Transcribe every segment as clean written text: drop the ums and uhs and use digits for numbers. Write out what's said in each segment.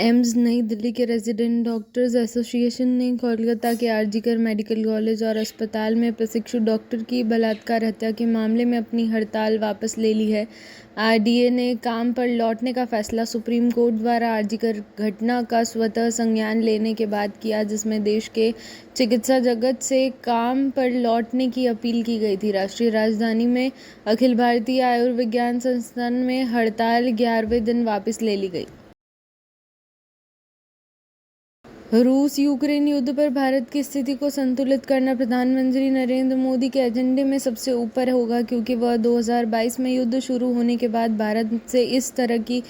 AIIMS नई दिल्ली के resident doctors association ने कोलकाता के आरजीकर मेडिकल कॉलेज और अस्पताल में प्रशिक्षु डॉक्टर की बलात्कार हत्या के मामले में अपनी हड़ताल वापस ले ली है। आरडीए ने काम पर लौटने का फैसला सुप्रीम कोर्ट द्वारा आरजीकर घटना का स्वतः संज्ञान लेने के बाद किया, जिसमें देश के चिकित्सा जगत से काम पर लौटने की अपील की गई थी। राष्ट्रीय राजधानी में अखिल भारतीय आयुर्विज्ञान संस्थान में हड़ताल 11वें दिन वापस ले ली गई। रूस यूक्रेन युद्ध पर भारत की स्थिति को संतुलित करना प्रधानमंत्री नरेंद्र मोदी के एजेंडे में सबसे ऊपर होगा, क्योंकि वह 2022 में युद्ध शुरू होने के बाद भारत से इस तरह की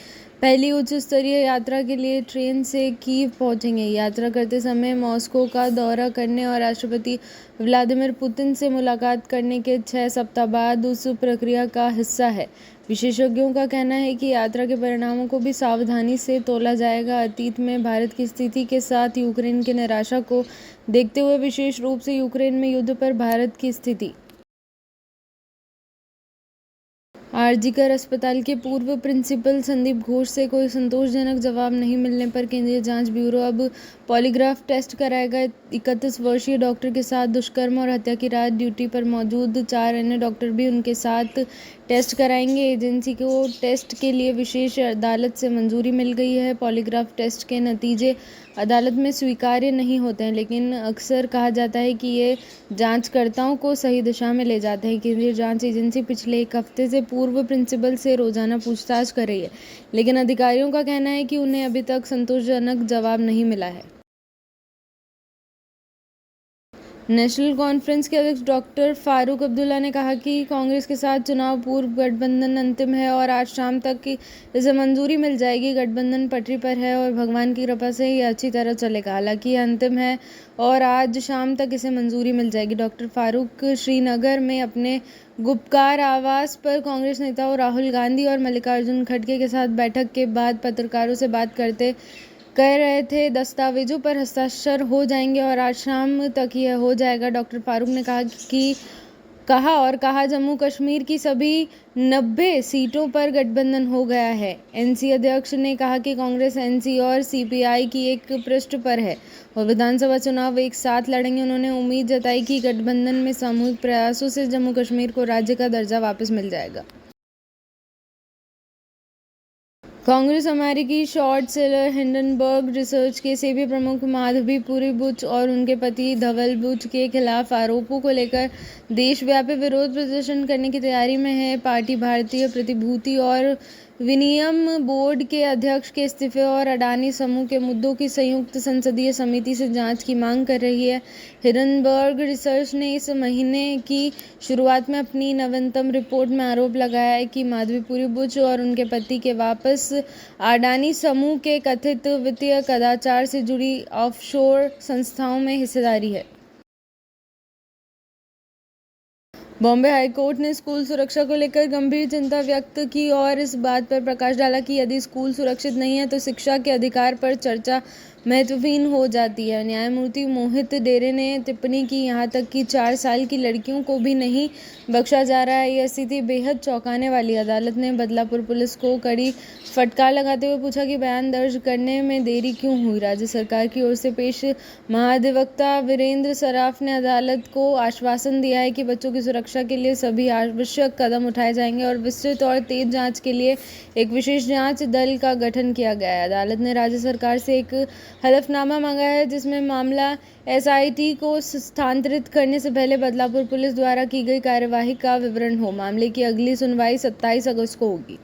पहली उच्च स्तरीय यात्रा के लिए ट्रेन से कीव पहुंचेंगे। यात्रा करते समय मॉस्को का दौरा करने और राष्ट्रपति व्लादिमीर पुतिन से मुलाकात करने के 6 सप्ताह बाद उस प्रक्रिया का हिस्सा है। विशेषज्ञों का कहना है कि यात्रा के परिणामों को भी सावधानी से तोला जाएगा। अतीत में भारत की स्थिति के साथ यूक्रेन की निराशा को देखते हुए, विशेष रूप से यूक्रेन में युद्ध पर भारत की स्थिति। आरजीकर अस्पताल के पूर्व प्रिंसिपल संदीप घोष से कोई संतोषजनक जवाब नहीं मिलने पर केंद्रीय जांच ब्यूरो अब पॉलीग्राफ टेस्ट कराएगा। 31 वर्षीय डॉक्टर के साथ दुष्कर्म और हत्या की रात ड्यूटी पर मौजूद 4 अन्य डॉक्टर भी उनके साथ टेस्ट कराएंगे। एजेंसी को टेस्ट के लिए विशेष अदालत से मंजूरी मिल गई है। पॉलीग्राफ टेस्ट के नतीजे अदालत में स्वीकार्य नहीं होते हैं, लेकिन अक्सर कहा जाता है कि ये जांचकर्ताओं को सही दिशा में ले जाते हैं। केंद्रीय जांच एजेंसी पिछले 1 हफ्ते से पूर्व प्रिंसिपल से रोजाना पूछताछ कर रही है, लेकिन अधिकारियों का कहना है कि उन्हें अभी तक संतोषजनक जवाब नहीं मिला है। नेशनल कॉन्फ्रेंस के अध्यक्ष डॉक्टर फारूक अब्दुल्ला ने कहा कि कांग्रेस के साथ चुनाव पूर्व गठबंधन अंतिम है और आज शाम तक इसे मंजूरी मिल जाएगी। गठबंधन पटरी पर है और भगवान की कृपा से ये अच्छी तरह चलेगा। हालांकि यह अंतिम है और आज शाम तक इसे मंजूरी मिल जाएगी। डॉक्टर फारूक श्रीनगर में अपने गुपकार आवास पर कांग्रेस नेताओं राहुल गांधी और मल्लिकार्जुन खड़गे के साथ बैठक के बाद पत्रकारों से बात करते कह रहे थे, दस्तावेजों पर हस्ताक्षर हो जाएंगे और आज शाम तक यह हो जाएगा। डॉक्टर फारूक ने कहा जम्मू कश्मीर की सभी 90 सीटों पर गठबंधन हो गया है। एनसी अध्यक्ष ने कहा कि कांग्रेस, एनसी और सीपीआई की एक पृष्ठ पर है और विधानसभा चुनाव एक साथ लड़ेंगे। उन्होंने उम्मीद जताई कि गठबंधन में सामूहिक प्रयासों से जम्मू कश्मीर को राज्य का दर्जा वापस मिल जाएगा। कांग्रेस अमेरिकी शॉर्ट सेलर हिंडनबर्ग रिसर्च के सेबी प्रमुख माधवीपुरी बुच और उनके पति धवल बुच के खिलाफ आरोपों को लेकर देशव्यापी विरोध प्रदर्शन करने की तैयारी में है। पार्टी भारतीय प्रतिभूति और विनियम बोर्ड के अध्यक्ष के इस्तीफे और अडानी समूह के मुद्दों की संयुक्त संसदीय समिति से जांच की मांग कर रही है। हिंडनबर्ग रिसर्च ने इस महीने की शुरुआत में अपनी नवीनतम रिपोर्ट में आरोप लगाया है कि माधवीपुरी बुच और उनके पति के वापस अडानी समूह के कथित वित्तीय कदाचार से जुड़ी ऑफशोर संस्थाओं में हिस्सेदारी है। बॉम्बे हाईकोर्ट ने स्कूल सुरक्षा को लेकर गंभीर चिंता व्यक्त की और इस बात पर प्रकाश डाला कि यदि स्कूल सुरक्षित नहीं है तो शिक्षा के अधिकार पर चर्चा महत्वहीन हो जाती है। न्यायमूर्ति मोहित डेरे ने टिप्पणी की, यहाँ तक कि 4 साल की लड़कियों को भी नहीं बख्शा जा रहा है। यह स्थिति बेहद चौंकाने वाली। अदालत ने बदलापुर पुलिस को कड़ी फटकार लगाते हुए पूछा कि बयान दर्ज करने में देरी क्यों हुई। राज्य सरकार की ओर से पेश महाधिवक्ता वीरेंद्र सराफ ने अदालत को आश्वासन दिया है कि बच्चों की सुरक्षा के लिए सभी आवश्यक कदम उठाए जाएंगे और विस्तृत और तेज जांच के लिए एक विशेष जांच दल का गठन किया गया है। अदालत ने राज्य सरकार से एक हलफनामा मांगा है, जिसमें मामला एसआईटी को स्थानांतरित करने से पहले बदलापुर पुलिस द्वारा की गई कार्यवाही का विवरण हो। मामले की अगली सुनवाई 27 अगस्त को होगी।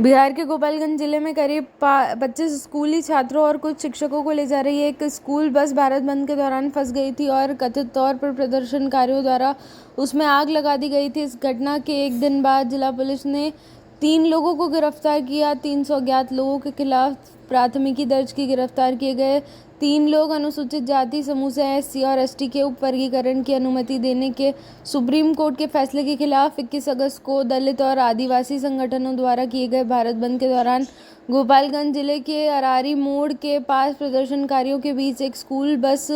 बिहार के गोपालगंज जिले में करीब 25 स्कूली छात्रों और कुछ शिक्षकों को ले जा रही एक स्कूल बस भारत बंद के दौरान फंस गई थी और कथित तौर पर प्रदर्शनकारियों द्वारा उसमें आग लगा दी गई थी। इस घटना के एक दिन बाद जिला पुलिस ने 3 लोगों को गिरफ्तार किया। 300 अज्ञात लोगों के खिलाफ प्राथमिकी दर्ज की। गिरफ्तार किए गए 3 लोग अनुसूचित जाति समूह से एससी और एसटी के उप वर्गीकरण की अनुमति देने के सुप्रीम कोर्ट के फैसले के खिलाफ 21 अगस्त को दलित और आदिवासी संगठनों द्वारा किए गए भारत बंद के दौरान गोपालगंज जिले के अरारी मोड़ के पास प्रदर्शनकारियों के बीच एक स्कूल बस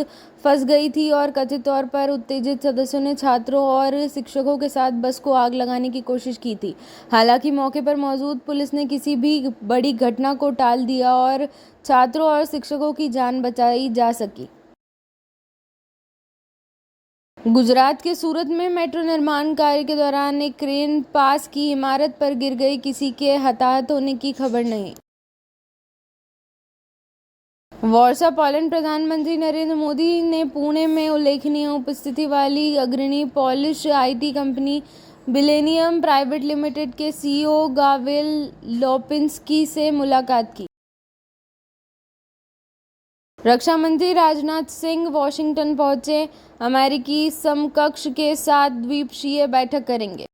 फंस गई थी और कथित तौर पर उत्तेजित सदस्यों ने छात्रों और शिक्षकों के साथ बस को आग लगाने की कोशिश की थी। हालांकि मौके पर मौजूद पुलिस ने किसी भी बड़ी घटना को टाल दिया और छात्रों और शिक्षकों की जान बचाई जा सकी। गुजरात के सूरत में मेट्रो निर्माण कार्य के दौरान एक क्रेन पास की इमारत पर गिर गई, किसी के हताहत होने की खबर नहीं। Warsaw Poland. प्रधानमंत्री नरेंद्र मोदी ने पुणे में उल्लेखनीय उपस्थिति वाली अग्रणी Polish IT company Billennium private limited के सीईओ गावेल लोपिंस्की से मुलाकात की। रक्षा मंत्री राजनाथ सिंह वॉशिंगटन पहुंचे, अमेरिकी समकक्ष के साथ द्वीपक्षीय बैठक करेंगे।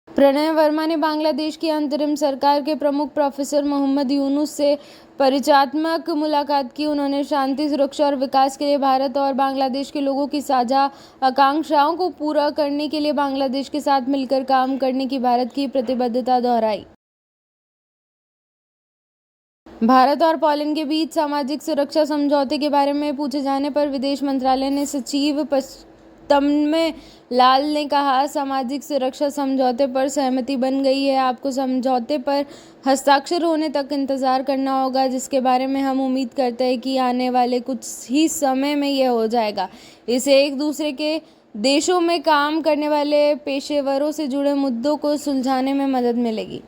प्रणय वर्मा ने बांग्लादेश की अंतरिम सरकार के प्रमुख प्रोफेसर मोहम्मद यूनुस से परिचयात्मक मुलाकात की। उन्होंने शांति, सुरक्षा और विकास के लिए भारत और बांग्लादेश के लोगों की साझा आकांक्षाओं को पूरा करने के लिए बांग्लादेश के साथ मिलकर काम करने की भारत की प्रतिबद्धता दोहराई। भारत और पोलैंड के बीच सामाजिक सुरक्षा समझौते के बारे में पूछे जाने पर विदेश मंत्रालय ने सचिव तन्मय लाल ने कहा, सामाजिक सुरक्षा समझौते पर सहमति बन गई है। आपको समझौते पर हस्ताक्षर होने तक इंतजार करना होगा, जिसके बारे में हम उम्मीद करते हैं कि आने वाले कुछ ही समय में यह हो जाएगा। इससे एक दूसरे के देशों में काम करने वाले पेशेवरों से जुड़े मुद्दों को सुलझाने में मदद मिलेगी।